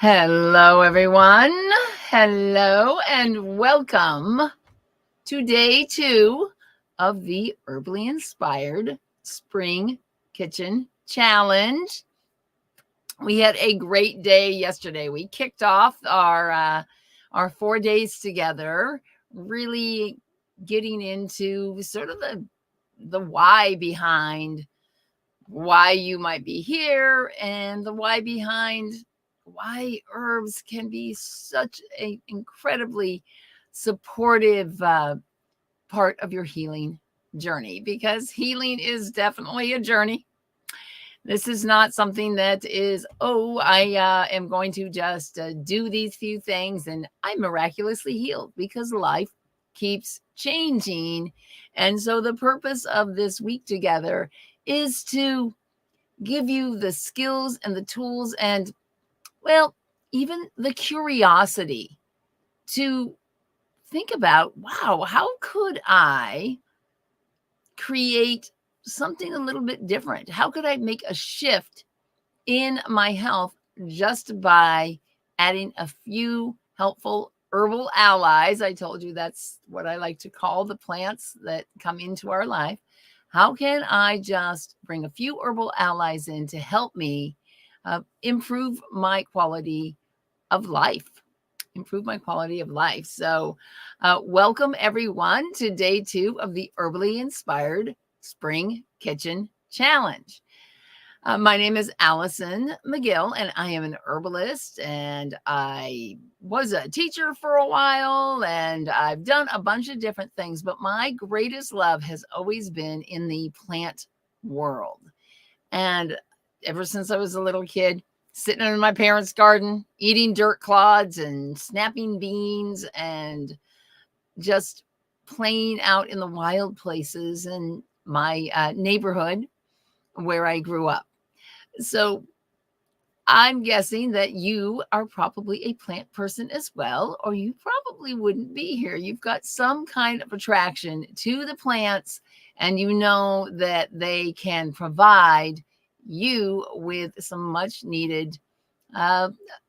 Hello, everyone. Hello, and welcome to day 2 of the Herbally-Inspired Spring Kitchen Challenge. We had a great day yesterday. We kicked off our 4 days together, really getting into sort of the why behind why you might be here and the why behind why herbs can be such an incredibly supportive part of your healing journey, because healing is definitely a journey. This is not something that is, I am going to just do these few things and I'm miraculously healed, because life keeps changing. And so the purpose of this week together is to give you the skills and the tools and, well, even the curiosity to think about, wow, how could I create something a little bit different? How could I make a shift in my health just by adding a few helpful herbal allies? I told you that's what I like to call the plants that come into our life. How can I just bring a few herbal allies in to help me improve my quality of life? So welcome everyone to day 2 of the Herbally-Inspired Spring Kitchen Challenge. My name is Allison McGill, and I am an herbalist, and I was a teacher for a while, and I've done a bunch of different things, but my greatest love has always been in the plant world. And ever since I was a little kid, sitting in my parents' garden, eating dirt clods and snapping beans and just playing out in the wild places in my neighborhood where I grew up. So I'm guessing that you are probably a plant person as well, or you probably wouldn't be here. You've got some kind of attraction to the plants, and you know that they can provide you with some much needed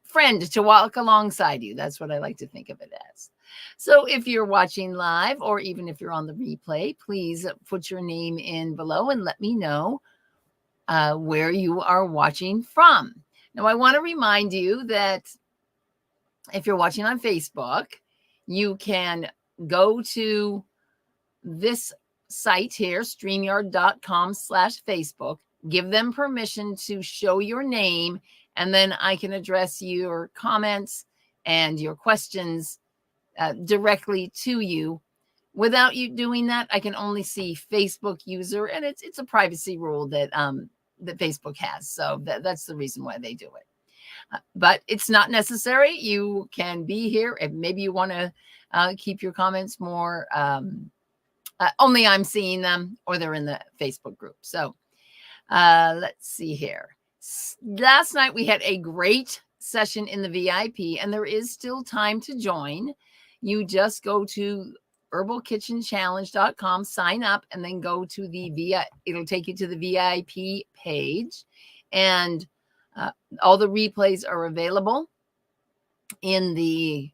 friend to walk alongside you. That's what I like to think of it as. So if you're watching live, or even if you're on the replay, please put your name in below and let me know where you are watching from. Now, I want to remind you that if you're watching on Facebook, you can go to this site here, StreamYard.com/Facebook, give them permission to show your name, and then I can address your comments and your questions directly to you. Without you doing that, I can only see Facebook user, and it's a privacy rule that that Facebook has. So that's the reason why they do it. But it's not necessary. You can be here if maybe you want to keep your comments more. Only I'm seeing them, or they're in the Facebook group. So let's see here. Last night we had a great session in the VIP, and there is still time to join. You just go to herbalkitchenchallenge.com, sign up, and then go to the VIP. It'll take you to the VIP page, and all the replays are available in the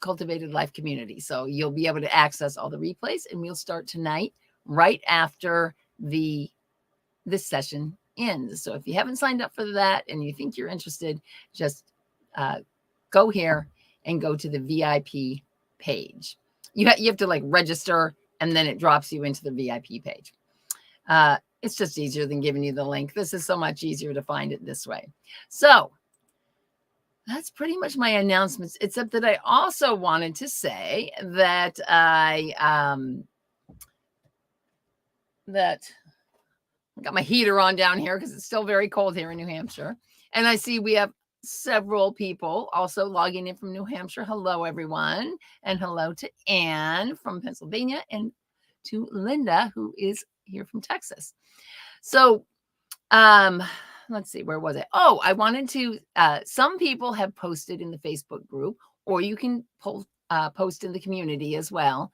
Cultivated Life community. So you'll be able to access all the replays, and we'll start tonight right after this session ends. So if you haven't signed up for that and you think you're interested, just go here and go to the VIP page. You have to like register, and then it drops you into the VIP page. It's just easier than giving you the link. This is so much easier to find it this way. So that's pretty much my announcements, except that I also wanted to say that I got my heater on down here because it's still very cold here in New Hampshire. And I see we have several people also logging in from New Hampshire. Hello, everyone. And hello to Anne from Pennsylvania, and to Linda, who is here from Texas. So let's see, where was it? Oh, I wanted to, some people have posted in the Facebook group, or you can post in the community as well,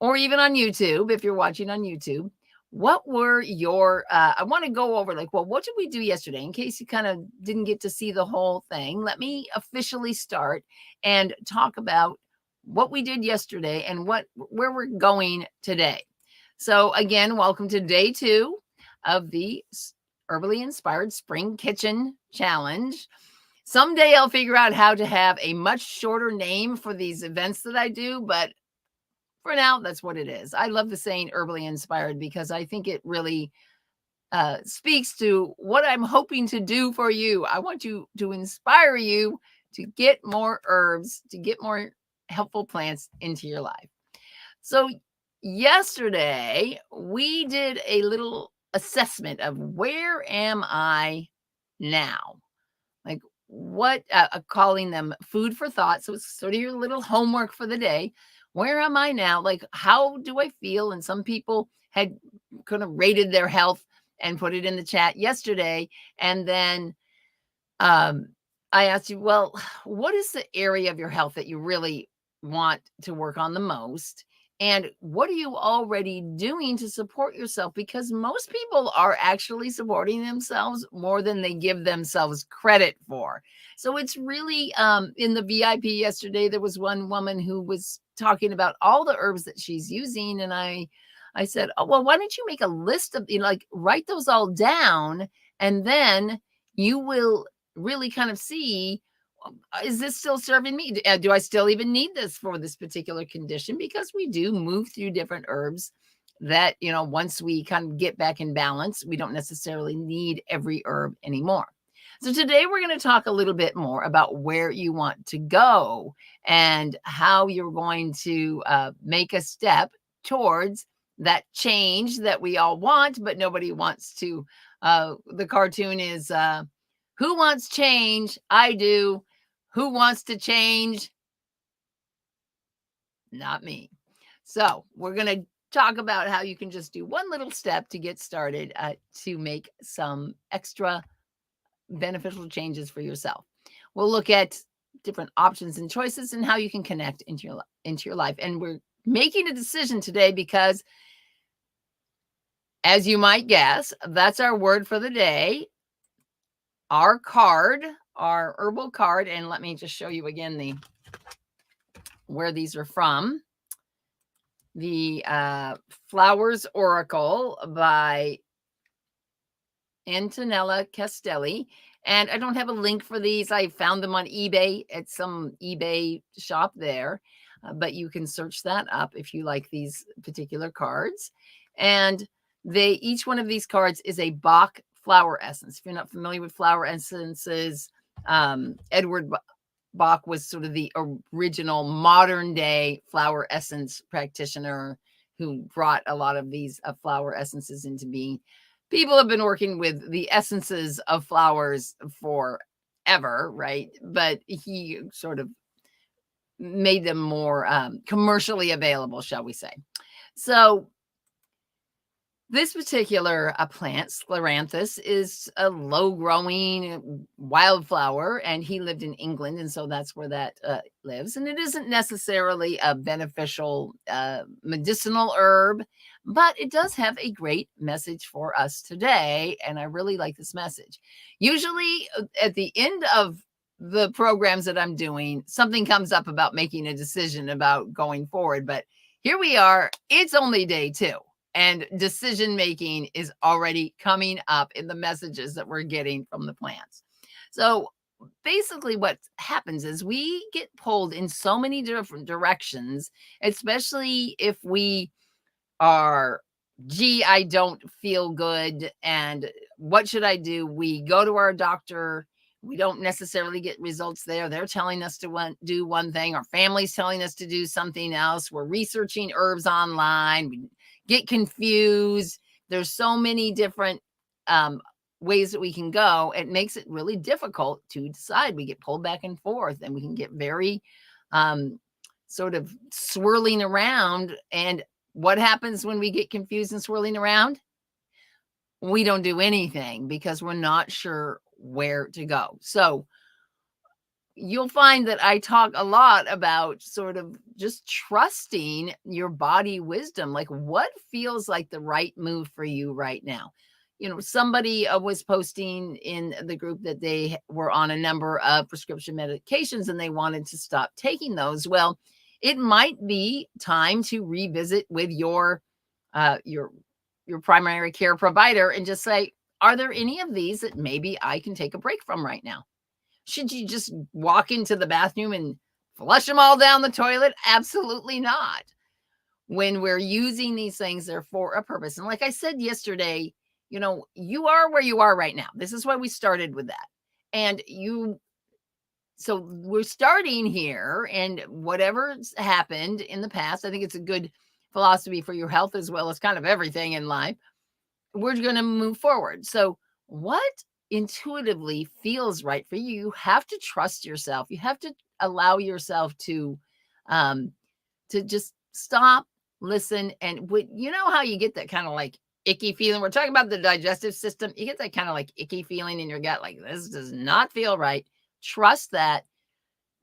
or even on YouTube if you're watching on YouTube, what were your, I want to go over like, well, what did we do yesterday? In case you kind of didn't get to see the whole thing, let me officially start and talk about what we did yesterday and where we're going today. So again, welcome to day 2 of the Herbally-Inspired Spring Kitchen Challenge. Someday I'll figure out how to have a much shorter name for these events that I do, but for now, that's what it is. I love the saying herbally inspired because I think it really speaks to what I'm hoping to do for you. I want to inspire you to get more herbs, to get more helpful plants into your life. So yesterday we did a little assessment of where am I now? Like what, calling them food for thought. So it's sort of your little homework for the day. Where am I now? Like, how do I feel? And some people had kind of rated their health and put it in the chat yesterday. And then um, I asked you, well, what is the area of your health that you really want to work on the most? And what are you already doing to support yourself? Because most people are actually supporting themselves more than they give themselves credit for. So it's really in the VIP yesterday, there was one woman who was talking about all the herbs that she's using. And I said, oh, well, why don't you make a list of, like write those all down, and then you will really kind of see, is this still serving me? Do I still even need this for this particular condition? Because we do move through different herbs that, once we kind of get back in balance, we don't necessarily need every herb anymore. So today we're going to talk a little bit more about where you want to go and how you're going to make a step towards that change that we all want, but nobody wants to. The cartoon is, who wants change? I do. Who wants to change? Not me. So we're going to talk about how you can just do one little step to get started to make some extra beneficial changes for yourself. We'll look at different options and choices and how you can connect into your life. And we're making a decision today because, as you might guess, that's our word for the day. Our card, our herbal card, and let me just show you again where these are from. The Flowers Oracle by Antonella Castelli. And I don't have a link for these. I found them on eBay at some eBay shop there. But you can search that up if you like these particular cards. And each one of these cards is a Bach flower essence. If you're not familiar with flower essences, Edward Bach was sort of the original modern day flower essence practitioner who brought a lot of these flower essences into being. People have been working with the essences of flowers forever, right? But he sort of made them more commercially available, shall we say. So this particular plant, Scleranthus, is a low-growing wildflower, and he lived in England, and so that's where that lives. And it isn't necessarily a beneficial medicinal herb, but it does have a great message for us today, and I really like this message. Usually at the end of the programs that I'm doing, something comes up about making a decision about going forward, but here we are. It's only day 2. And decision making is already coming up in the messages that we're getting from the plants. So basically what happens is we get pulled in so many different directions, especially if we are, gee, I don't feel good. And what should I do? We go to our doctor. We don't necessarily get results there. They're telling us to do one thing. Our family's telling us to do something else. We're researching herbs online. We get confused. There's so many different ways that we can go. It makes it really difficult to decide. We get pulled back and forth, and we can get very sort of swirling around. And what happens when we get confused and swirling around? We don't do anything because we're not sure where to go. So you'll find that I talk a lot about sort of just trusting your body wisdom, like what feels like the right move for you right now. Somebody was posting in the group that they were on a number of prescription medications and they wanted to stop taking those. Well, it might be time to revisit with your primary care provider and just say, are there any of these that maybe I can take a break from right now? Should you just walk into the bathroom and flush them all down the toilet? Absolutely not. When we're using these things, they're for a purpose. And like I said yesterday, you are where you are right now. This is why we started with that. So we're starting here, and whatever's happened in the past, I think it's a good philosophy for your health as well as kind of everything in life. We're going to move forward. So what intuitively feels right for you? You have to trust yourself. You have to allow yourself to just stop, listen. And you know how you get that kind of like icky feeling? We're talking about the digestive system. You get that kind of like icky feeling in your gut, like this does not feel right. Trust that.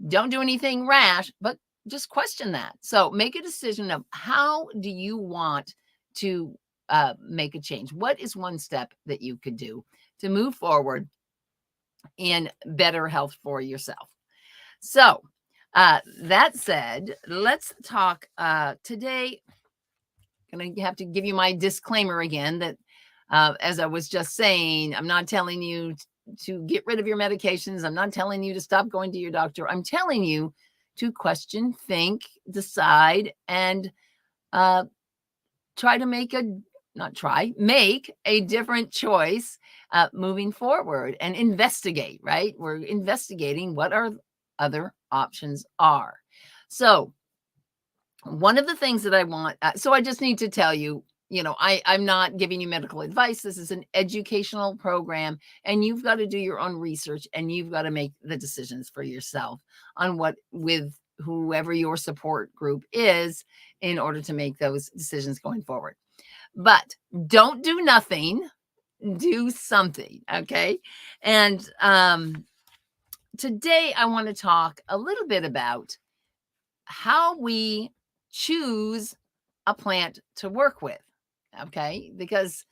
Don't do anything rash, but just question that. So make a decision of how do you want to make a change? What is one step that you could do to move forward in better health for yourself? So that said, let's talk today. I'm going to have to give you my disclaimer again that as I was just saying, I'm not telling you to get rid of your medications. I'm not telling you to stop going to your doctor. I'm telling you to question, think, decide, and make a different choice moving forward and investigate, right? We're investigating what our other options are. So one of the things that I want, so I just need to tell you, I'm not giving you medical advice. This is an educational program, and you've got to do your own research and you've got to make the decisions for yourself on what with whoever your support group is in order to make those decisions going forward. But don't do nothing, do something. Okay. And today I want to talk a little bit about how we choose a plant to work with. Okay. Because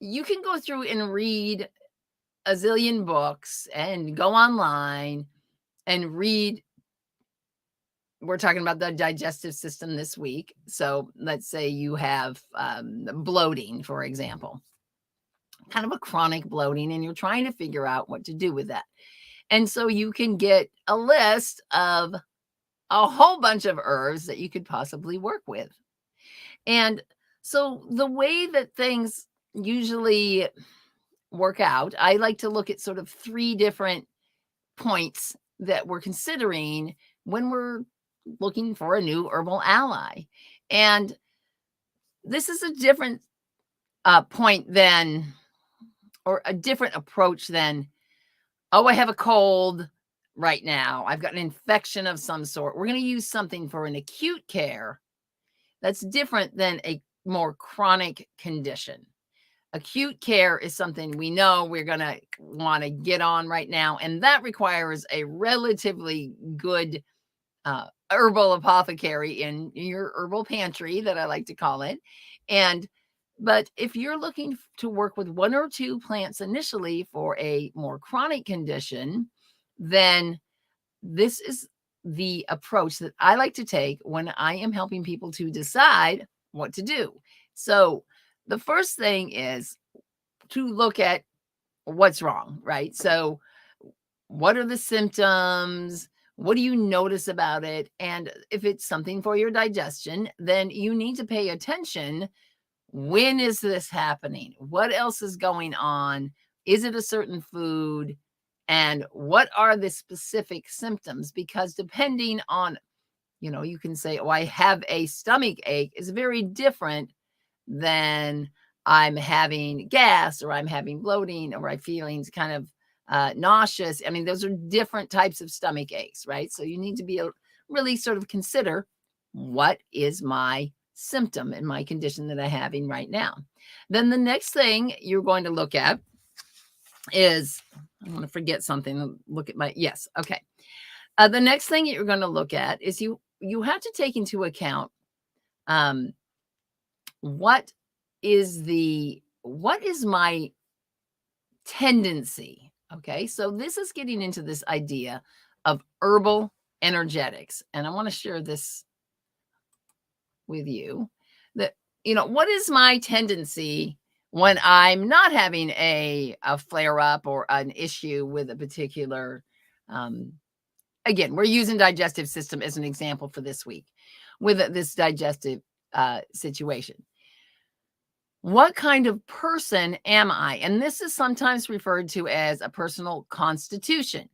you can go through and read a zillion books and go online and read. We're talking about the digestive system this week. So let's say you have bloating, for example, kind of a chronic bloating, and you're trying to figure out what to do with that. And so you can get a list of a whole bunch of herbs that you could possibly work with. And so the way that things usually work out, I like to look at sort of 3 different points that we're considering when we're looking for a new herbal ally. And this is a different point than, or a different approach than, oh, I have a cold right now. I've got an infection of some sort. We're going to use something for an acute care that's different than a more chronic condition. Acute care is something we know we're going to want to get on right now, and that requires a relatively good herbal apothecary in your herbal pantry, that I like to call it. But if you're looking to work with 1 or 2 plants initially for a more chronic condition, then this is the approach that I like to take when I am helping people to decide what to do. So the first thing is to look at what's wrong, right? So what are the symptoms? What do you notice about it? And if it's something for your digestion, then you need to pay attention. When is this happening? What else is going on? Is it a certain food? And what are the specific symptoms? Because depending on, you can say, oh, I have a stomach ache, is very different than I'm having gas, or I'm having bloating, or I'm feeling kind of nauseous. I mean, those are different types of stomach aches, right? So you need to be really sort of consider, what is my symptom in my condition that I'm having right now? Then the next thing you're going to look at is, I want to forget something. Look at my, yes. Okay. The next thing you're going to look at is you have to take into account um, what is my tendency. Okay. So this is getting into this idea of herbal energetics. And I want to share this with you that, what is my tendency when I'm not having a flare up or an issue with a particular, again, we're using digestive system as an example for this week with this digestive situation. What kind of person am I? And this is sometimes referred to as a personal constitution.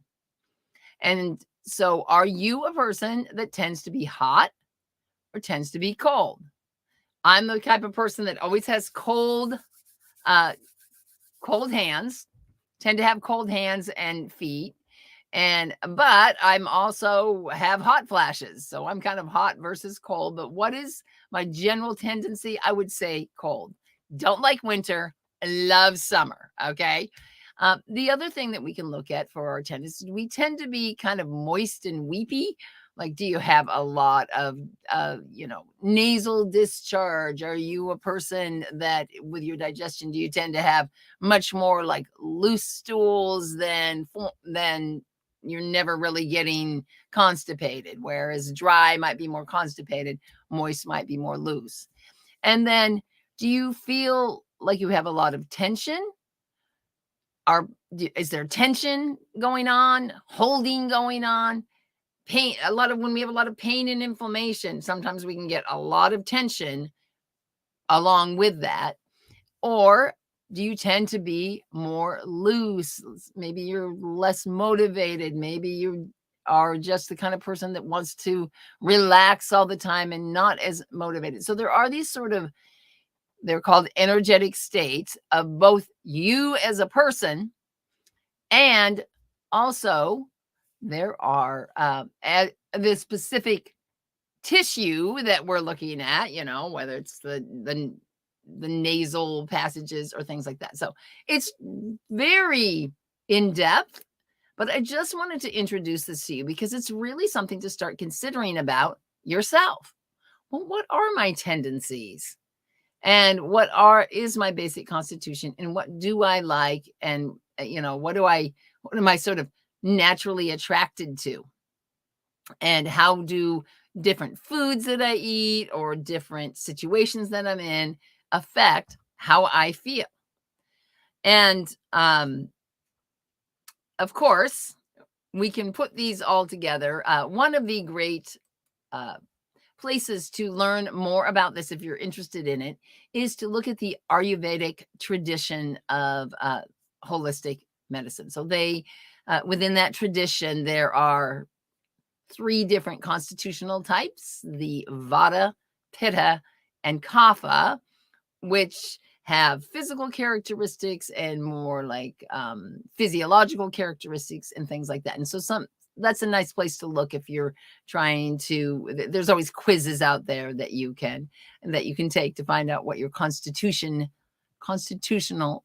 And so are you a person that tends to be hot or tends to be cold? I'm the type of person that always has cold hands, tend to have cold hands and feet. But I'm also have hot flashes. So I'm kind of hot versus cold. But what is my general tendency? I would say cold. Don't like winter, love summer. Okay. The other thing that we can look at for our tendencies, we tend to be kind of moist and weepy. Like, do you have a lot of, nasal discharge? Are you a person that with your digestion, do you tend to have much more like loose stools than you're never really getting constipated, whereas dry might be more constipated, moist might be more loose? And then do you feel like you have a lot of tension? Is there tension going on, holding going on? Pain, when we have a lot of pain and inflammation, sometimes we can get a lot of tension along with that. Or do you tend to be more loose? Maybe you're less motivated. Maybe you are just the kind of person that wants to relax all the time and not as motivated. So there are these they're called energetic states of both you as a person, and also there are the specific tissue that we're looking at, whether it's the nasal passages or things like that. So it's very in depth, but I just wanted to introduce this to you because it's really something to start considering about yourself. Well, what are my tendencies? And what is my basic constitution, and what do I like? And, what am I sort of naturally attracted to? And how do different foods that I eat or different situations that I'm in affect how I feel? And, of course, we can put these all together. One of the great, places to learn more about this, if you're interested in it, is to look at the Ayurvedic tradition of holistic medicine. So within that tradition, there are 3 different constitutional types: the Vata, Pitta, and Kapha, which have physical characteristics and more like physiological characteristics and things like that. And so that's a nice place to look if you're trying to. There's always quizzes out there that you can take to find out what your constitutional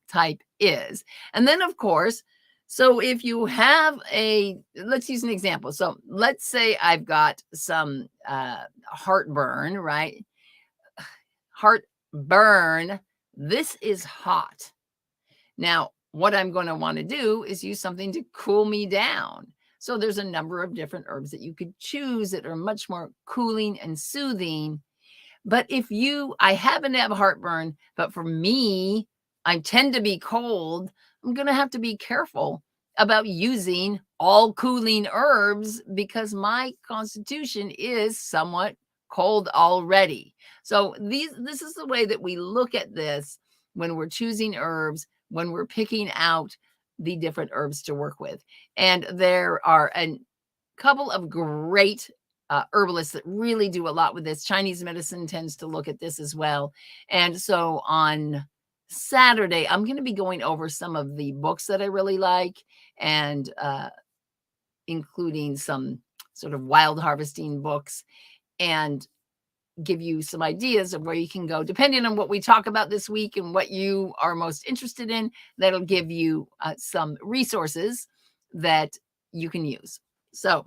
type is. And then, of course, so if you have let's use an example. So let's say I've got some heartburn, right? Heartburn. This is hot. Now, what I'm going to want to do is use something to cool me down. So there's a number of different herbs that you could choose that are much more cooling and soothing. But I happen to have heartburn, but for me, I tend to be cold, I'm going to have to be careful about using all cooling herbs because my constitution is somewhat cold already. So this is the way that we look at this when we're choosing herbs, when we're picking out the different herbs to work with. And there are a couple of great herbalists that really do a lot with this. Chinese medicine tends to look at this as well. And so on Saturday, I'm going to be going over some of the books that I really like, and including some sort of wild harvesting books. And give you some ideas of where you can go, depending on what we talk about this week and what you are most interested in. That'll give you some resources that you can use. So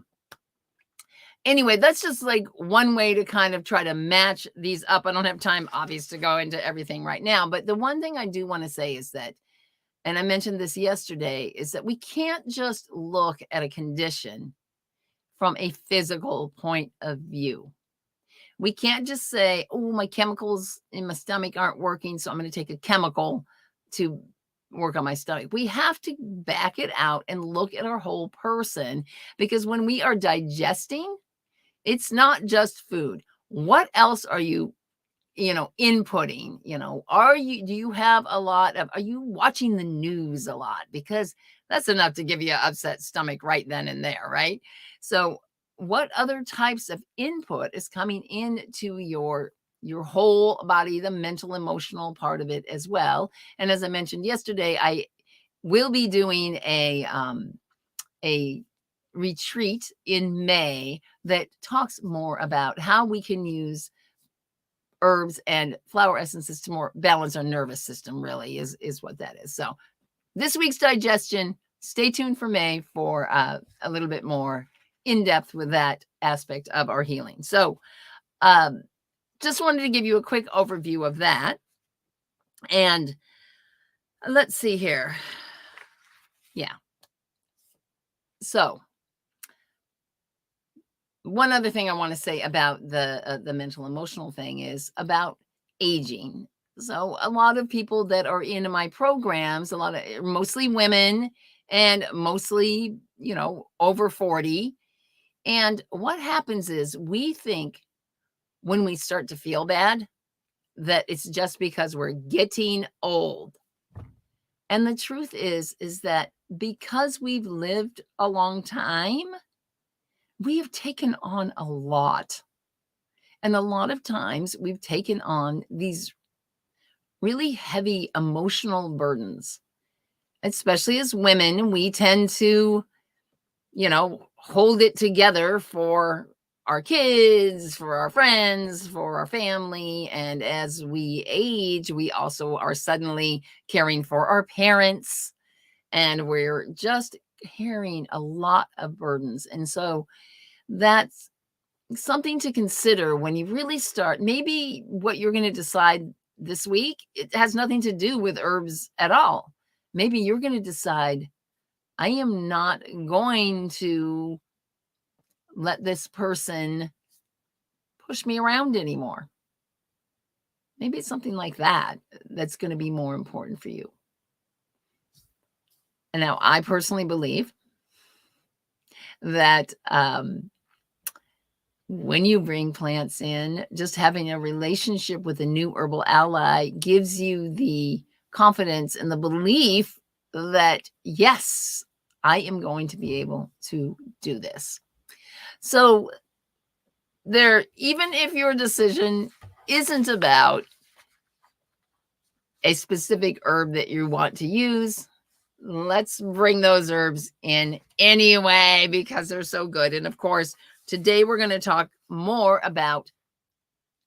anyway, that's just like one way to kind of try to match these up. I don't have time, obviously, to go into everything right now. But the one thing I do want to say is that, and I mentioned this yesterday, is that we can't just look at a condition from a physical point of view. We can't just say, oh, my chemicals in my stomach aren't working, so I'm going to take a chemical to work on my stomach. We have to back it out and look at our whole person, because when we are digesting, it's not just food. What else are you inputting? Do you have a lot of, are you watching the news a lot? Because that's enough to give you an upset stomach right then and there, right? So what other types of input is coming into your whole body, the mental, emotional part of it as well? And as I mentioned yesterday, I will be doing a retreat in May that talks more about how we can use herbs and flower essences to more balance our nervous system, really is what that is. So this week's digestion, stay tuned for May for a little bit more in depth with that aspect of our healing. So just wanted to give you a quick overview of that. And let's see here. Yeah. So one other thing I want to say about the mental emotional thing is about aging. So a lot of people that are in my programs, mostly women and mostly, over 40. And what happens is we think when we start to feel bad that it's just because we're getting old. And the truth is that because we've lived a long time, we have taken on a lot. And a lot of times we've taken on these really heavy emotional burdens, especially as women. We tend to, hold it together for our kids, for our friends, for our family. And as we age, we also are suddenly caring for our parents, and we're just carrying a lot of burdens. And so that's something to consider when you really start. Maybe what you're going to decide this week, it has nothing to do with herbs at all. Maybe you're going to decide, I am not going to let this person push me around anymore. Maybe it's something like that that's going to be more important for you. And now I personally believe that when you bring plants in, just having a relationship with a new herbal ally gives you the confidence and the belief that, yes, I am going to be able to do this. So even if your decision isn't about a specific herb that you want to use, let's bring those herbs in anyway, because they're so good. And of course, today we're going to talk more about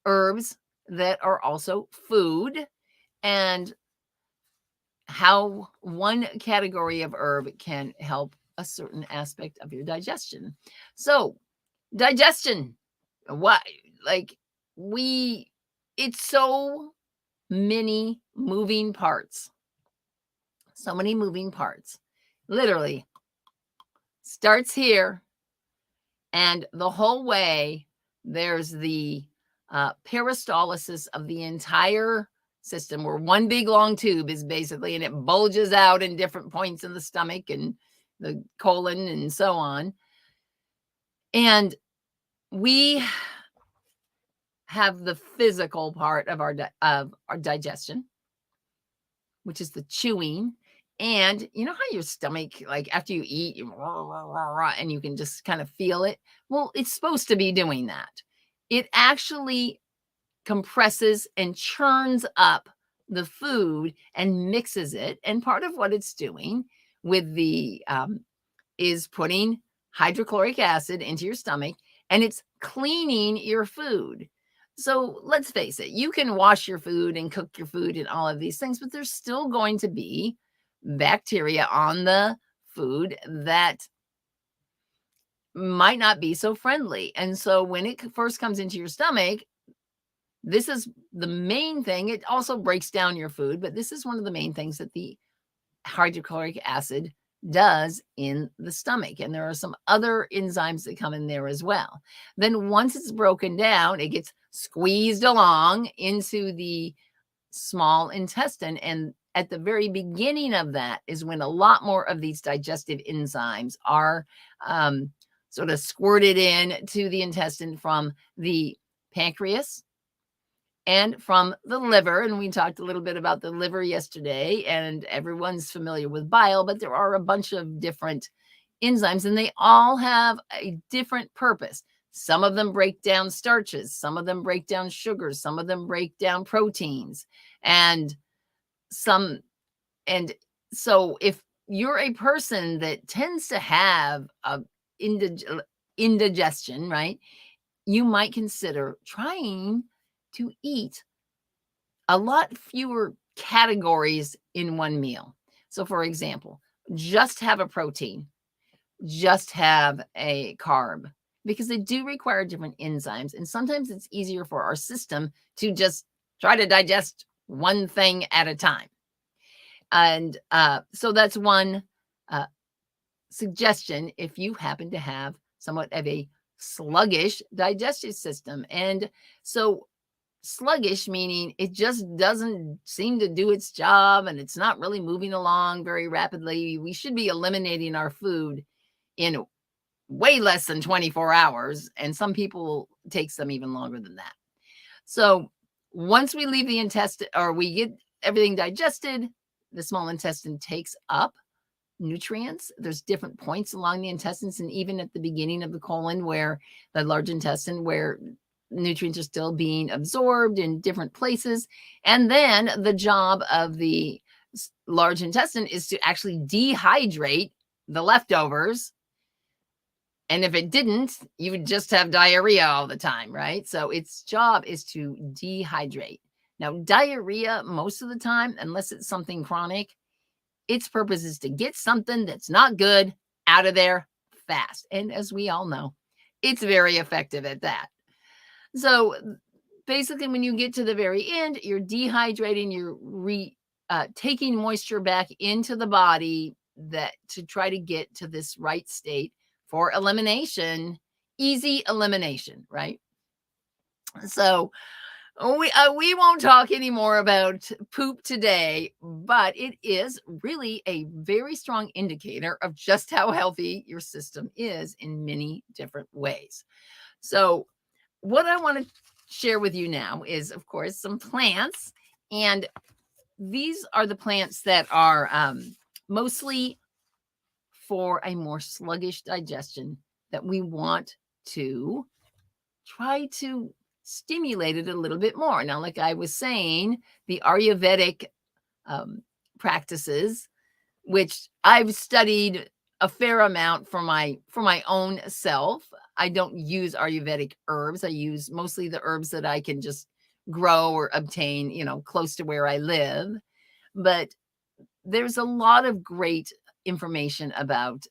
herbs that are also food and how one category of herb can help a certain aspect of your digestion. So, digestion, it's so many moving parts. So many moving parts. Literally starts here, and the whole way there's the peristalsis of the entire system, where one big long tube is basically, and it bulges out in different points in the stomach and the colon and so on. And we have the physical part of our digestion, which is the chewing. And you know how your stomach, like after you eat, and you can just kind of feel it? Well, it's supposed to be doing that. It actually compresses and churns up the food and mixes it. And part of what it's doing with is putting hydrochloric acid into your stomach, and it's cleaning your food. So let's face it, you can wash your food and cook your food and all of these things, but there's still going to be bacteria on the food that might not be so friendly. And so when it first comes into your stomach, this is the main thing. It also breaks down your food, but this is one of the main things that the hydrochloric acid does in the stomach. And there are some other enzymes that come in there as well. Then once it's broken down, it gets squeezed along into the small intestine. And at the very beginning of that is when a lot more of these digestive enzymes are sort of squirted in to the intestine from the pancreas and from the liver. And we talked a little bit about the liver yesterday, and everyone's familiar with bile, but there are a bunch of different enzymes and they all have a different purpose. Some of them break down starches, some of them break down sugars, some of them break down proteins, and so if you're a person that tends to have a indigestion, right, you might consider trying to eat a lot fewer categories in one meal. So for example, just have a protein, just have a carb, because they do require different enzymes. And sometimes it's easier for our system to just try to digest one thing at a time. And so that's one suggestion if you happen to have somewhat of a sluggish digestive system. And so sluggish meaning it just doesn't seem to do its job and it's not really moving along very rapidly. We should be eliminating our food in way less than 24 hours. And some people takes them even longer than that. So once we leave the intestine or we get everything digested, the small intestine takes up nutrients. There's different points along the intestines and even at the beginning of the colon where the large intestine where nutrients are still being absorbed in different places. And then the job of the large intestine is to actually dehydrate the leftovers. And if it didn't, you would just have diarrhea all the time, right? So its job is to dehydrate. Now, diarrhea, most of the time, unless it's something chronic, its purpose is to get something that's not good out of there fast. And as we all know, it's very effective at that. So basically, when you get to the very end, you're dehydrating, you're taking moisture back into the body that to try to get to this right state for elimination, easy elimination, right? So we won't talk anymore about poop today, but it is really a very strong indicator of just how healthy your system is in many different ways. So what I want to share with you now is, of course, some plants. And these are the plants that are mostly for a more sluggish digestion that we want to try to stimulate it a little bit more. Now, like I was saying, the Ayurvedic practices, which I've studied a fair amount for my own self. I don't use Ayurvedic herbs. I use mostly the herbs that I can just grow or obtain, close to where I live. But there's a lot of great information about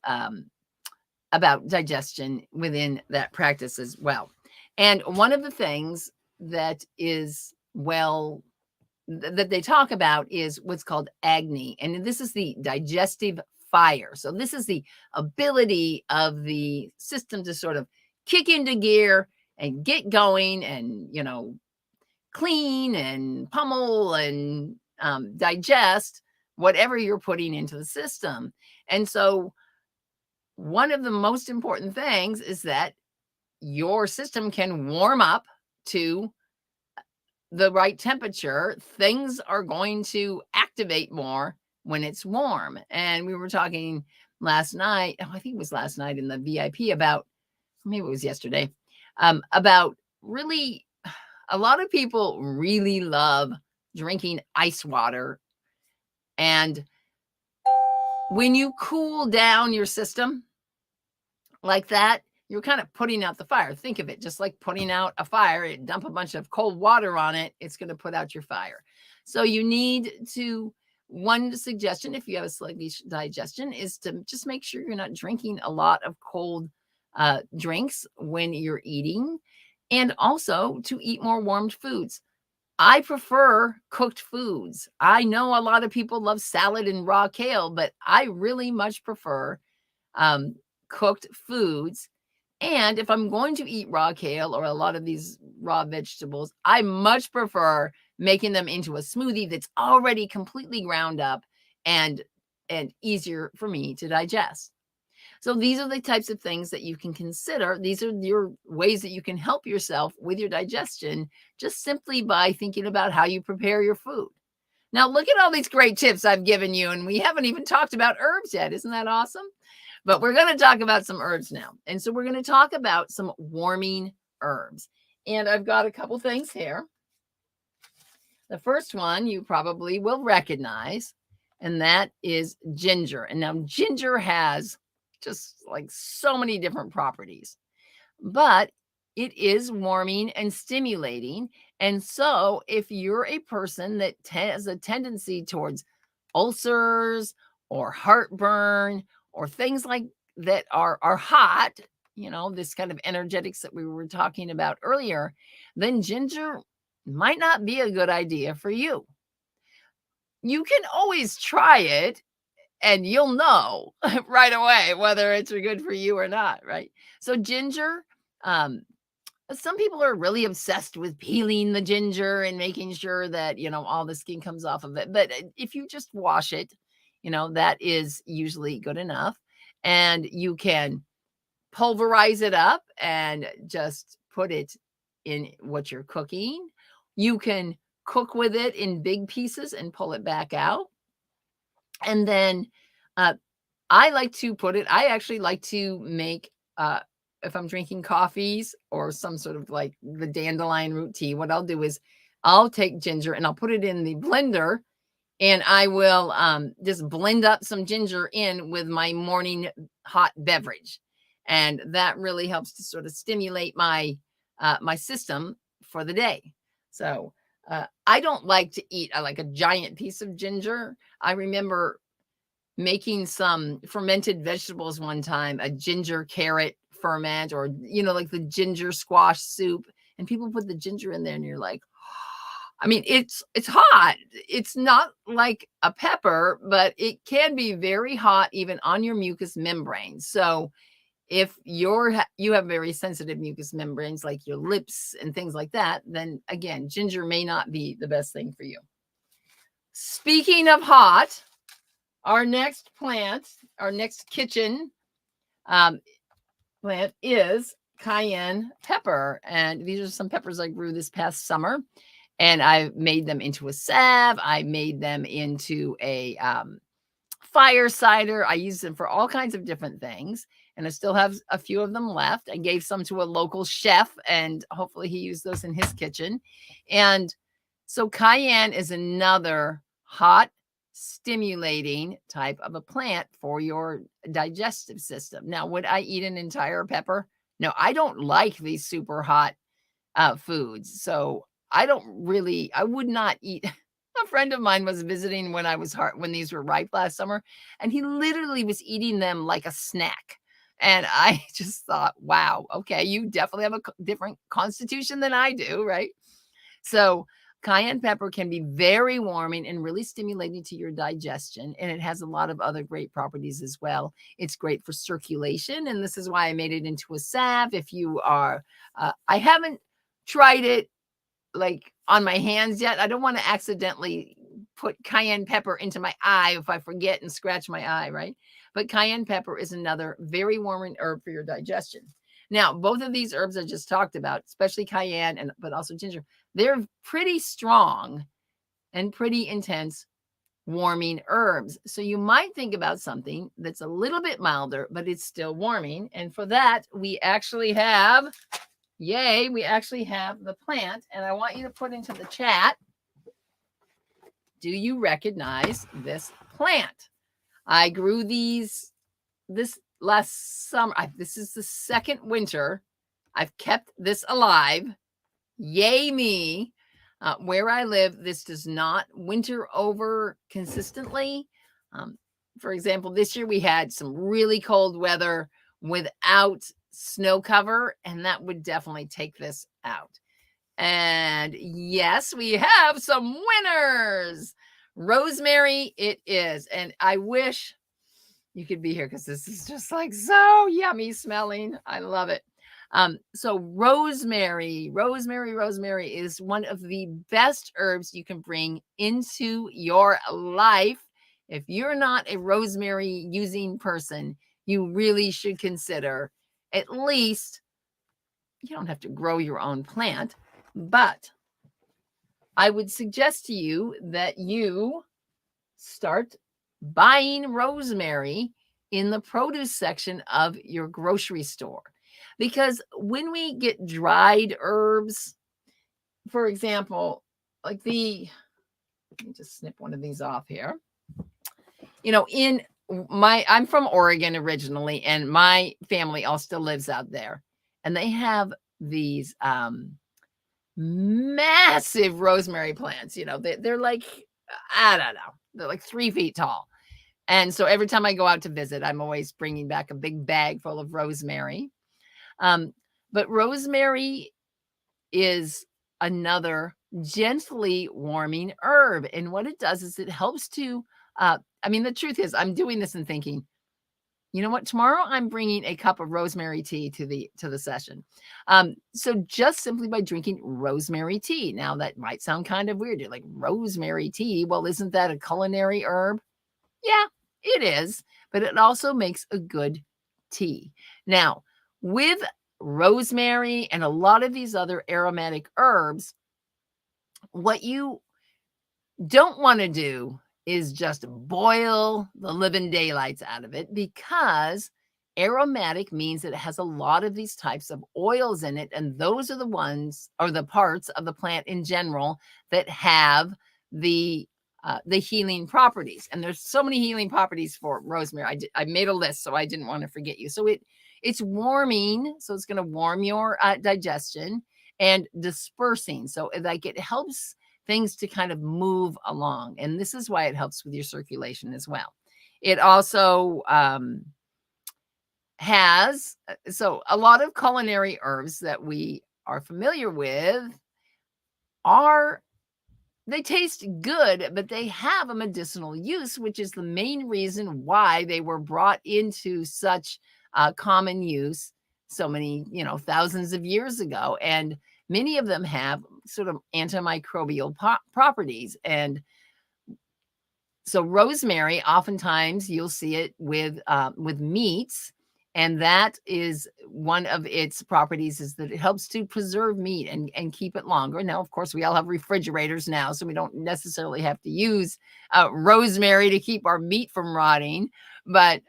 digestion within that practice as well. And one of the things that is that they talk about is what's called Agni. And this is the digestive fire. So this is the ability of the system to sort of kick into gear and get going and, clean and pummel and digest whatever you're putting into the system. And so one of the most important things is that your system can warm up to the right temperature. Things are going to activate more when it's warm. And we were talking last night, I think it was last night in the VIP about, maybe it was yesterday, about really, a lot of people really love drinking ice water. And when you cool down your system like that, you're kind of putting out the fire. Think of it just like putting out a fire. Dump a bunch of cold water on it, it's going to put out your fire. So you need to, one suggestion, if you have a sluggish digestion, is to just make sure you're not drinking a lot of cold drinks when you're eating, and also to eat more warmed foods. I prefer cooked foods. I know a lot of people love salad and raw kale, but I really much prefer cooked foods. And if I'm going to eat raw kale or a lot of these raw vegetables, I much prefer making them into a smoothie that's already completely ground up and easier for me to digest. So these are the types of things that you can consider. These are your ways that you can help yourself with your digestion just simply by thinking about how you prepare your food. Now, look at all these great tips I've given you, and we haven't even talked about herbs yet. Isn't that awesome? But we're going to talk about some herbs now. And so we're going to talk about some warming herbs. And I've got a couple things here. The first one you probably will recognize, and that is ginger. And now ginger has just like so many different properties, but it is warming and stimulating. And so if you're a person that has a tendency towards ulcers or heartburn or things like that are hot, this kind of energetics that we were talking about earlier, then ginger might not be a good idea for you. You can always try it and you'll know right away whether it's good for you or not, right? So ginger, some people are really obsessed with peeling the ginger and making sure that, all the skin comes off of it. But if you just wash it, that is usually good enough. And you can pulverize it up and just put it in what you're cooking. You can cook with it in big pieces and pull it back out. And then I actually like to make, if I'm drinking coffees or some sort of like the dandelion root tea, what I'll do is I'll take ginger and I'll put it in the blender, and I will just blend up some ginger in with my morning hot beverage. And that really helps to sort of stimulate my system for the day. So I don't like to eat like a giant piece of ginger. I remember making some fermented vegetables one time, a ginger carrot ferment, or like the ginger squash soup, and people put the ginger in there and you're like, I mean, it's hot. It's not like a pepper, but it can be very hot even on your mucous membrane. So if you have very sensitive mucous membranes like your lips and things like that, then again, ginger may not be the best thing for you. Speaking of hot, our next kitchen plant is cayenne pepper. And these are some peppers I grew this past summer. And I made them into a salve. I made them into a fire cider. I use them for all kinds of different things. And I still have a few of them left. I gave some to a local chef, and hopefully he used those in his kitchen. And so cayenne is another hot, stimulating type of a plant for your digestive system. Now, would I eat an entire pepper? No, I don't like these super hot foods. So I would not eat. A friend of mine was visiting when these were ripe last summer, and he literally was eating them like a snack. And I just thought, wow, okay, you definitely have a different constitution than I do, right? So cayenne pepper can be very warming and really stimulating to your digestion, and it has a lot of other great properties as well. It's great for circulation, and this is why I made it into a salve. If you are, I haven't tried it like on my hands yet. I don't want to accidentally put cayenne pepper into my eye if I forget and scratch my eye, right? But cayenne pepper is another very warming herb for your digestion. Now, both of these herbs I just talked about, especially cayenne but also ginger, they're pretty strong and pretty intense warming herbs. So you might think about something that's a little bit milder, but it's still warming. And for that, we actually have the plant. And I want you to put into the chat, do you recognize this plant? I grew these this last summer, this is the second winter I've kept this alive. Yay me. Where I live, this does not winter over consistently. For example, this year we had some really cold weather without snow cover, and that would definitely take this out. And yes, we have some winners. Rosemary, it is. And I wish you could be here because this is just like so yummy smelling. I love it. So rosemary is one of the best herbs you can bring into your life. If you're not a rosemary using person, you really should consider, at least, you don't have to grow your own plant, but I would suggest to you that you start buying rosemary in the produce section of your grocery store. Because when we get dried herbs, for example, like let me just snip one of these off here. I'm from Oregon originally, and my family all still lives out there. And they have these massive rosemary plants. They're like, I don't know, they're like 3 feet tall. And so every time I go out to visit, I'm always bringing back a big bag full of rosemary. But rosemary is another gently warming herb. And what it does is it helps to, the truth is I'm doing this and thinking, you know what, tomorrow I'm bringing a cup of rosemary tea to the session. So just simply by drinking rosemary tea. Now that might sound kind of weird. You're like, rosemary tea? Well, isn't that a culinary herb? Yeah, it is, but it also makes a good tea. Now, with rosemary and a lot of these other aromatic herbs, what you don't want to do is just boil the living daylights out of it, because aromatic means it has a lot of these types of oils in it, and those are the ones, or the parts of the plant in general, that have the healing properties. And there's so many healing properties for rosemary. I made a list, so I didn't want to forget you. So it's warming, so it's going to warm your digestion, and dispersing, so like it helps things to kind of move along. And this is why it helps with your circulation as well. It also has, so a lot of culinary herbs that we are familiar with they taste good, but they have a medicinal use, which is the main reason why they were brought into such common use so many, thousands of years ago. And many of them have sort of antimicrobial properties. And so rosemary, oftentimes you'll see it with meats. And that is one of its properties, is that it helps to preserve meat and keep it longer. Now, of course, we all have refrigerators now, so we don't necessarily have to use rosemary to keep our meat from rotting. But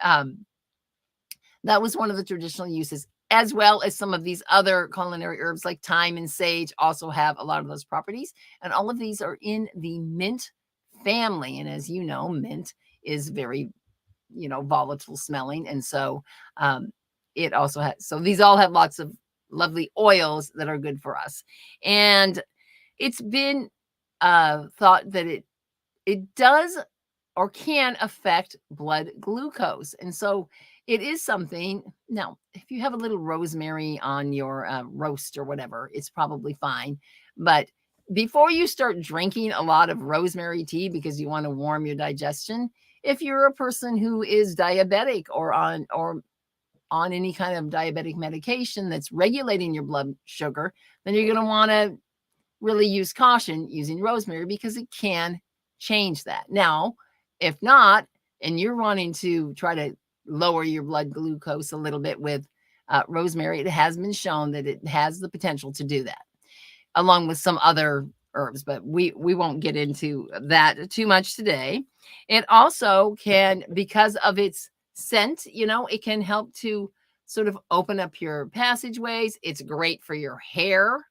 that was one of the traditional uses, as well as some of these other culinary herbs like thyme and sage also have a lot of those properties. And all of these are in the mint family. And as you know, mint is very volatile smelling. And so it also has, so these all have lots of lovely oils that are good for us. And it's been thought that it does or can affect blood glucose. And so it is something. Now, if you have a little rosemary on your roast or whatever, it's probably fine. But before you start drinking a lot of rosemary tea because you want to warm your digestion, if you're a person who is diabetic or on any kind of diabetic medication that's regulating your blood sugar, then you're going to want to really use caution using rosemary, because it can change that. Now, if not, and you're wanting to try to lower your blood glucose a little bit with rosemary, it has been shown that it has the potential to do that, along with some other herbs, but we won't get into that too much today. It also can, because of its scent, it can help to sort of open up your passageways. It's great for your hair.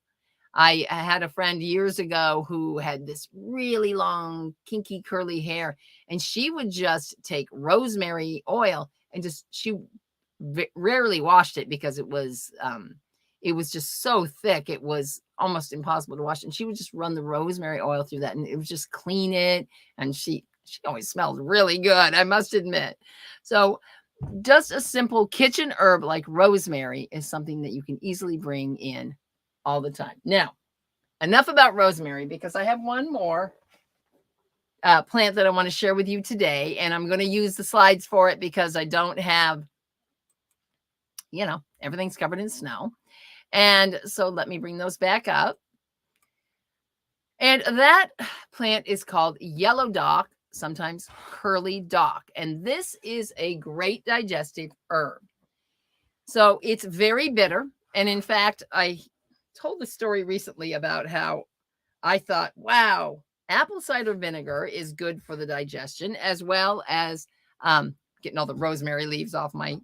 I had a friend years ago who had this really long, kinky, curly hair, and she would just take rosemary oil and just she rarely washed it because it was just so thick it was almost impossible to wash. And she would just run the rosemary oil through that, and it would just clean it. And she always smelled really good, I must admit. So just a simple kitchen herb like rosemary is something that you can easily bring in all the time. Now, enough about rosemary, because I have one more plant that I want to share with you today, and I'm going to use the slides for it because I don't have, everything's covered in snow. And so let me bring those back up. And that plant is called yellow dock, sometimes curly dock. And this is a great digestive herb. So it's very bitter. And in fact, I told the story recently about how I thought, wow, apple cider vinegar is good for the digestion, as well as getting all the rosemary leaves off my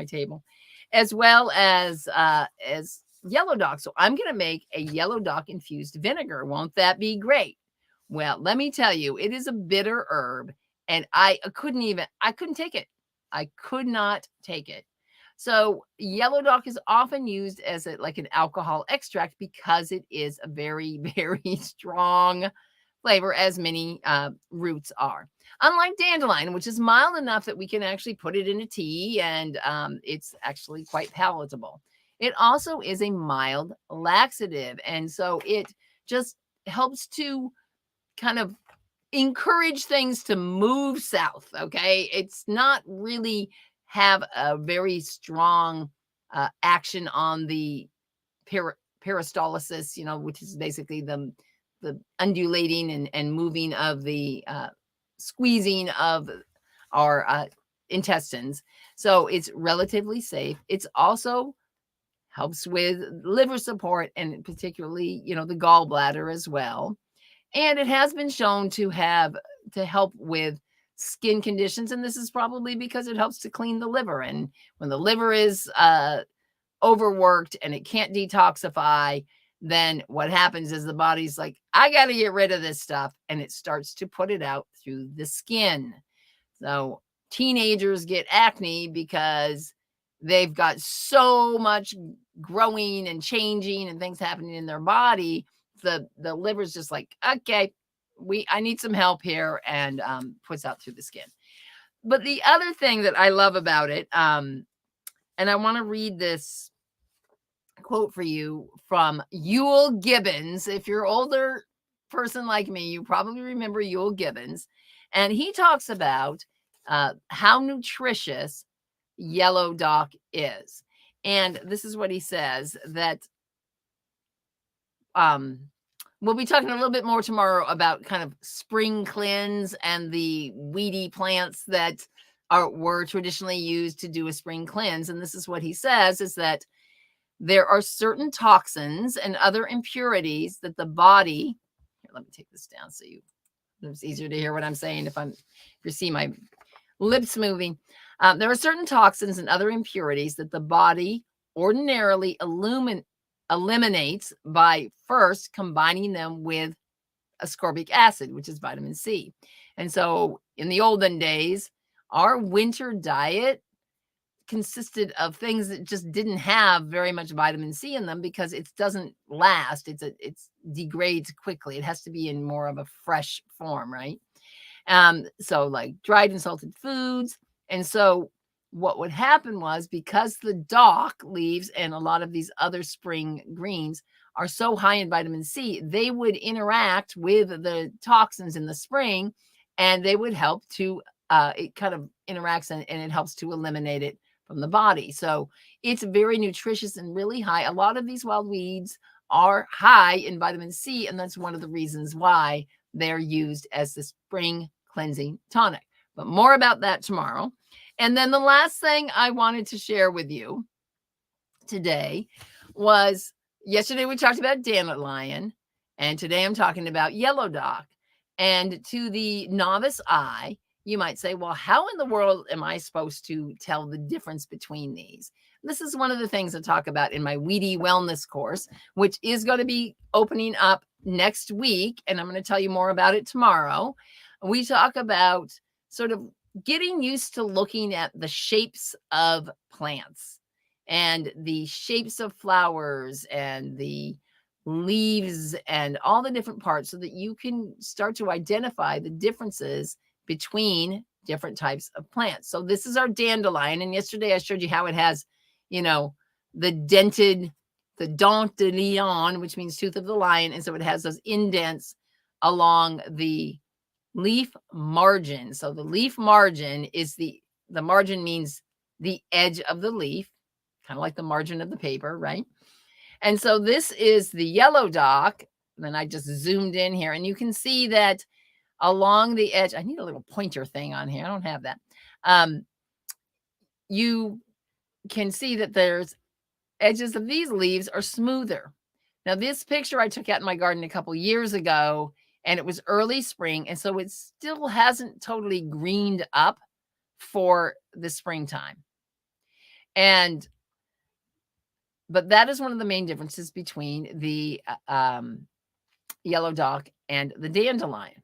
table, as well as yellow dock. So I'm going to make a yellow dock infused vinegar. Won't that be great? Well, let me tell you, it is a bitter herb, and I couldn't take it. I could not take it. So yellow dock is often used as like an alcohol extract because it is a very, very strong flavor, as many roots are. Unlike dandelion, which is mild enough that we can actually put it in a tea, and it's actually quite palatable. It also is a mild laxative, and so it just helps to kind of encourage things to move south, okay? It's not really have a very strong action on the peristalsis, which is basically the undulating and moving of the squeezing of our intestines. So it's relatively safe. It's also helps with liver support, and particularly, the gallbladder as well. And it has been shown to help with skin conditions. And this is probably because it helps to clean the liver. And when the liver is overworked and it can't detoxify, then what happens is the body's like, I got to get rid of this stuff. And it starts to put it out through the skin. So teenagers get acne because they've got so much growing and changing and things happening in their body. The liver's just like, okay, I need some help here, and puts out through the skin. But the other thing that I love about it, and I want to read this quote for you from Euell Gibbons. If you're an older person like me, you probably remember Euell Gibbons. And he talks about how nutritious yellow dock is. And this is what he says, that we'll be talking a little bit more tomorrow about kind of spring cleanse and the weedy plants that were traditionally used to do a spring cleanse. And this is what he says, is that there are certain toxins and other impurities that the body, here, let me take this down so it's easier to hear what I'm saying if you see my lips moving. There are certain toxins and other impurities that the body ordinarily eliminates by first combining them with ascorbic acid, which is vitamin C. And so in the olden days, our winter diet consisted of things that just didn't have very much vitamin C in them because it doesn't last. It degrades quickly. It has to be in more of a fresh form, right? So like dried and salted foods. And so what would happen was, because the dock leaves and a lot of these other spring greens are so high in vitamin C, they would interact with the toxins in the spring, and they would help to, it kind of interacts and it helps to eliminate it from the body. So it's very nutritious and really high. A lot of these wild weeds are high in vitamin C, and that's one of the reasons why they're used as the spring cleansing tonic. But more about that tomorrow. And then the last thing I wanted to share with you today was, yesterday we talked about dandelion, and today I'm talking about yellow dock. And to the novice eye, you might say, well, how in the world am I supposed to tell the difference between these? This is one of the things I talk about in my Weedy Wellness course, which is going to be opening up next week. And I'm going to tell you more about it tomorrow. We talk about sort of getting used to looking at the shapes of plants and the shapes of flowers and the leaves and all the different parts so that you can start to identify the differences between different types of plants. So this is our dandelion. And yesterday I showed you how it has, you know, the dent de lion, which means tooth of the lion. And so it has those indents along the leaf margin. So the leaf margin is the margin means the edge of the leaf, kind of like the margin of the paper, right? And so this is the yellow dock. Then I just zoomed in here and you can see that along the edge, I need a little pointer thing on here. I don't have that. You can see that there's edges of these leaves are smoother. Now, this picture I took out in my garden a couple years ago, and it was early spring, and so it still hasn't totally greened up for the springtime. But that is one of the main differences between the yellow dock and the dandelion.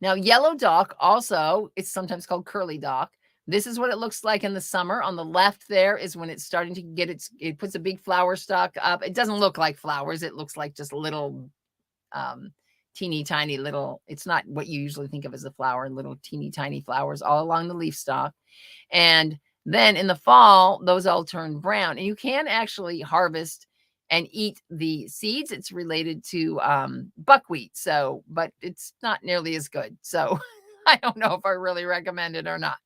Now, yellow dock also, it's sometimes called curly dock. This is what it looks like in the summer. On the left there is when it's starting to get it puts a big flower stalk up. It doesn't look like flowers. It looks like just little teeny tiny little, it's not what you usually think of as a flower, little teeny tiny flowers all along the leaf stalk. And then in the fall, those all turn brown. And you can actually harvest and eat the seeds. It's related to buckwheat. So, but it's not nearly as good. So I don't know if I really recommend it or not.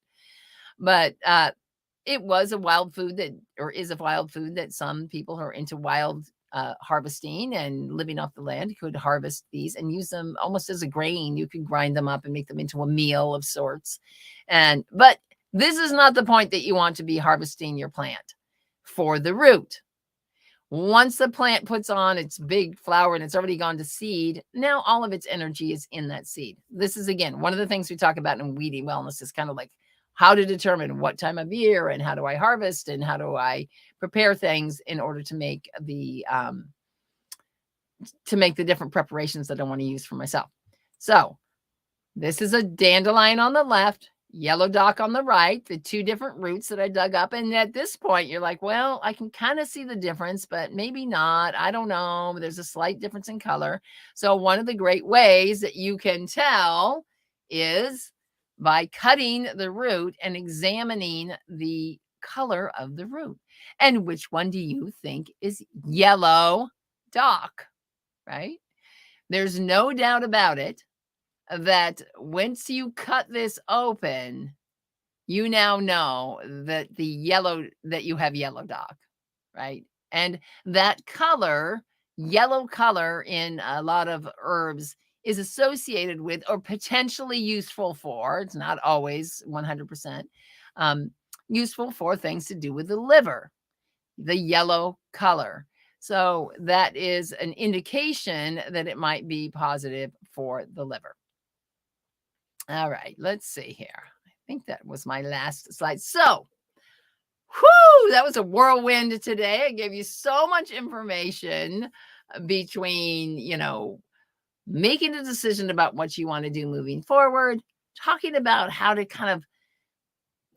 But it was a wild food is a wild food that some people who are into wild harvesting and living off the land could harvest these and use them almost as a grain. You could grind them up and make them into a meal of sorts. But this is not the point that you want to be harvesting your plant for the root. Once the plant puts on its big flower and it's already gone to seed, now all of its energy is in that seed. This is, again, one of the things we talk about in weedy wellness is kind of like how to determine what time of year and how do I harvest and how do I prepare things in order to make the different preparations that I want to use for myself. So this is a dandelion on the left, yellow dock on the right, the two different roots that I dug up. And at this point, you're like, well, I can kind of see the difference, but maybe not. I don't know. There's a slight difference in color. So one of the great ways that you can tell is by cutting the root and examining the color of the root. And which one do you think is yellow dock, right? There's no doubt about it that once you cut this open, you now know that you have yellow dock, right? And that color, yellow color in a lot of herbs is associated with or potentially useful for, it's not always 100%, useful for things to do with the liver, the yellow color. So that is an indication that it might be positive for the liver. All right, let's see here. I think that was my last slide. So, that was a whirlwind today. I gave you so much information between, making a decision about what you want to do moving forward, talking about how to kind of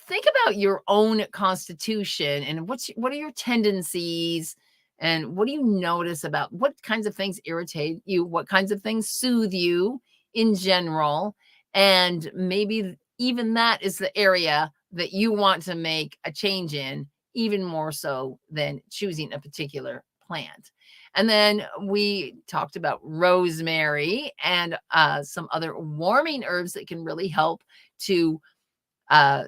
think about your own constitution and what are your tendencies and what do you notice about what kinds of things irritate you, what kinds of things soothe you in general. And maybe even that is the area that you want to make a change in, even more so than choosing a particular plant. And then we talked about rosemary and some other warming herbs that can really help to not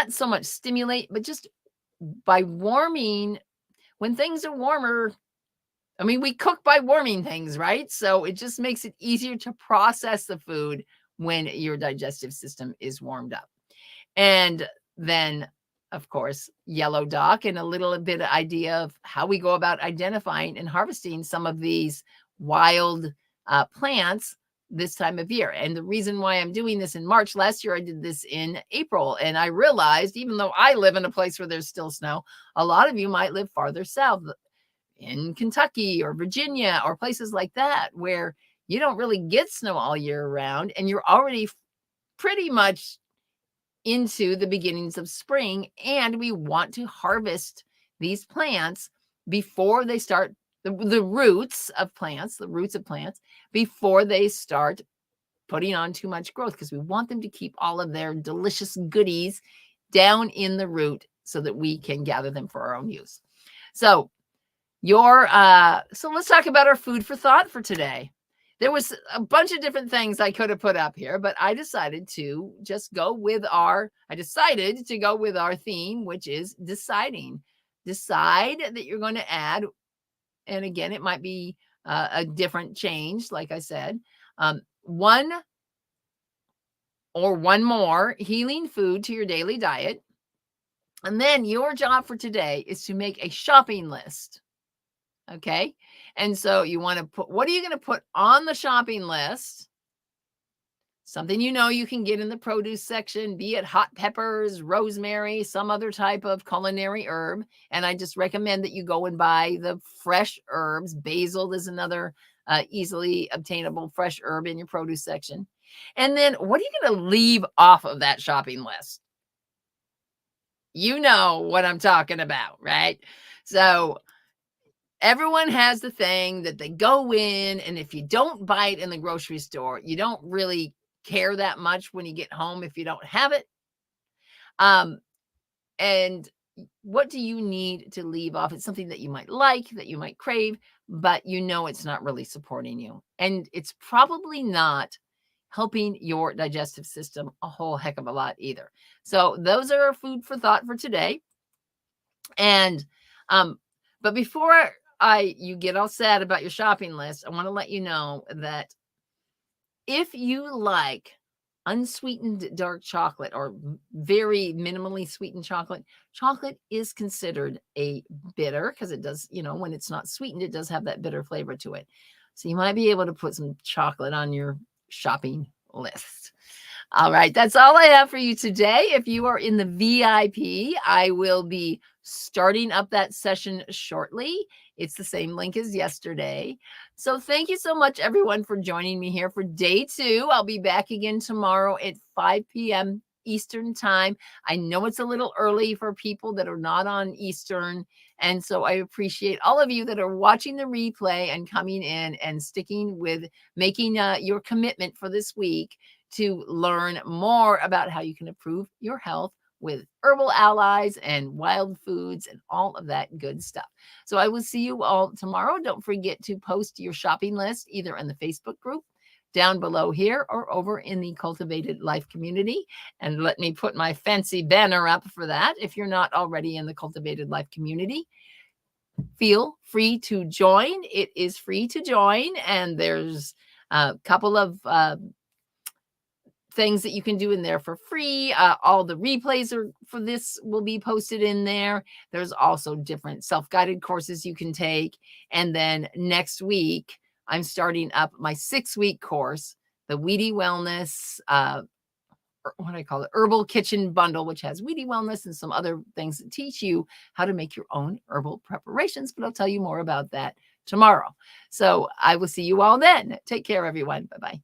so much stimulate, but just by warming, when things are warmer, I mean, we cook by warming things, right? So it just makes it easier to process the food when your digestive system is warmed up. And then, of course, yellow dock and a little bit of idea of how we go about identifying and harvesting some of these wild plants this time of year. And the reason why I'm doing this in March, last year I did this in April. And I realized, even though I live in a place where there's still snow, a lot of you might live farther south in Kentucky or Virginia or places like that, where you don't really get snow all year round and you're already pretty much into the beginnings of spring, and we want to harvest these plants before they start the roots of plants, before they start putting on too much growth, because we want them to keep all of their delicious goodies down in the root so that we can gather them for our own use. So let's talk about our food for thought for today. There was a bunch of different things I could have put up here, but I decided to go with our theme, which is deciding. Decide that you're going to add, and again, it might be a different change, like I said, one or one more healing food to your daily diet. And then your job for today is to make a shopping list. Okay. And so you want to what are you going to put on the shopping list? Something you can get in the produce section, be it hot peppers, rosemary, some other type of culinary herb. And I just recommend that you go and buy the fresh herbs. Basil is another easily obtainable fresh herb in your produce section. And then what are you going to leave off of that shopping list? You know what I'm talking about, right? So everyone has the thing that they go in, and if you don't buy it in the grocery store, you don't really care that much when you get home if you don't have it. And what do you need to leave off? It's something that you might like, that you might crave, but it's not really supporting you. And it's probably not helping your digestive system a whole heck of a lot either. So those are our food for thought for today. And but before you get all sad about your shopping list, I want to let you know that if you like unsweetened dark chocolate or very minimally sweetened chocolate is considered a bitter, because it does, when it's not sweetened, it does have that bitter flavor to it. So you might be able to put some chocolate on your shopping list. All right, that's all I have for you today. If you are in the VIP, I will be starting up that session shortly. It's the same link as yesterday. So thank you so much, everyone, for joining me here for day 2. I'll be back again tomorrow at 5 p.m. Eastern time. I know it's a little early for people that are not on Eastern. And so I appreciate all of you that are watching the replay and coming in and sticking with making your commitment for this week to learn more about how you can improve your health with herbal allies and wild foods and all of that good stuff. So I will see you all tomorrow. Don't forget to post your shopping list either in the Facebook group down below here or over in the Cultivated Life community. And let me put my fancy banner up for that. If you're not already in the Cultivated Life community, feel free to join. It is free to join, and there's a couple of things that you can do in there for free. All the replays for this will be posted in there. There's also different self-guided courses you can take. And then next week, I'm starting up my 6-week course, the Weedy Wellness, what do I call it? Herbal Kitchen Bundle, which has Weedy Wellness and some other things that teach you how to make your own herbal preparations. But I'll tell you more about that tomorrow. So I will see you all then. Take care, everyone. Bye-bye.